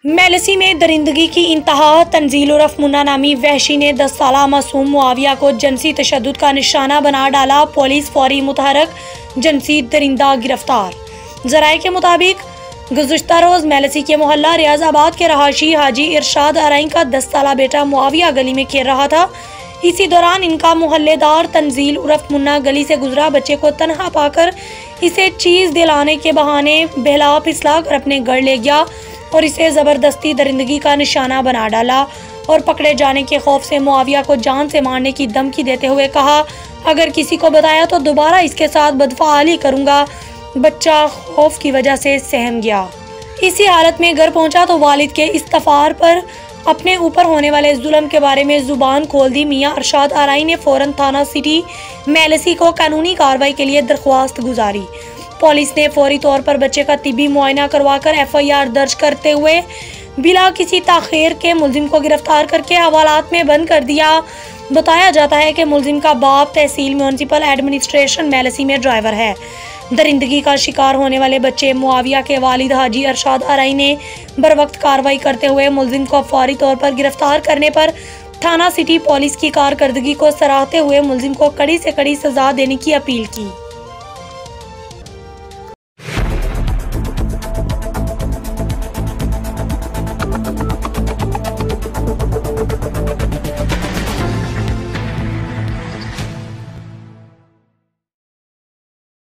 मेलसी में दरिंदगी की इंतहा। तंजील उर्फ मुन्ना नामी वहशी ने 10 साला मासूम मुआविया को जिनसी तशद्दुद का निशाना बना डाला। पुलिस फौरी मुतहरक, जिनसी दरिंदा गिरफ्तार। जराये के मुताबिक गुज़श्ता रोज़ मेलसी के मोहल्ला रियाजाबाद के रहायशी हाजी इरशाद आरई का 10 साला बेटा मुआविया गली में खेल रहा था। इसी दौरान इनका मोहल्लेदार तंजील उर्फ मुन्ना गली से गुजरा बच्चे को तन्हा पाकर इसे चीज़ दिलाने के बहाने बहला फिसला कर अपने घर ले गया और इसे ज़बरदस्ती दरिंदगी का निशाना बना डाला और पकड़े जाने के खौफ से मुआविया को जान से मारने की धमकी देते हुए कहा, अगर किसी को बताया तो दोबारा इसके साथ बदफआली करूँगा। बच्चा खौफ की वजह से सहम गया। इसी हालत में घर पहुंचा तो वालिद के इस्तफार पर अपने ऊपर होने वाले जुल्म के बारे में जुबान खोल दी। मियां अरशाद आरई ने फौरन थाना सिटी मेलसी को कानूनी कार्रवाई के लिए दरख्वास्त गुजारी। पुलिस ने फौरी तौर पर बच्चे का तिब्बी मुआयना करवाकर FIR दर्ज करते हुए बिला किसी ताखीर के मुलजिम को गिरफ्तार करके हवालात में बंद कर दिया। बताया जाता है कि मुलजिम का बाप तहसील म्युनिसिपल एडमिनिस्ट्रेशन मेलसी में ड्राइवर है। दरिंदगी का शिकार होने वाले बच्चे मुआविया के वालिद हाजी अरशाद आरई ने बरवक्त कार्रवाई करते हुए मुलजिम को फौरी तौर पर गिरफ्तार करने पर थाना सिटी पुलिस की कारकर्दगी को सराहते हुए मुलजिम को कड़ी से कड़ी सजा देने की अपील की।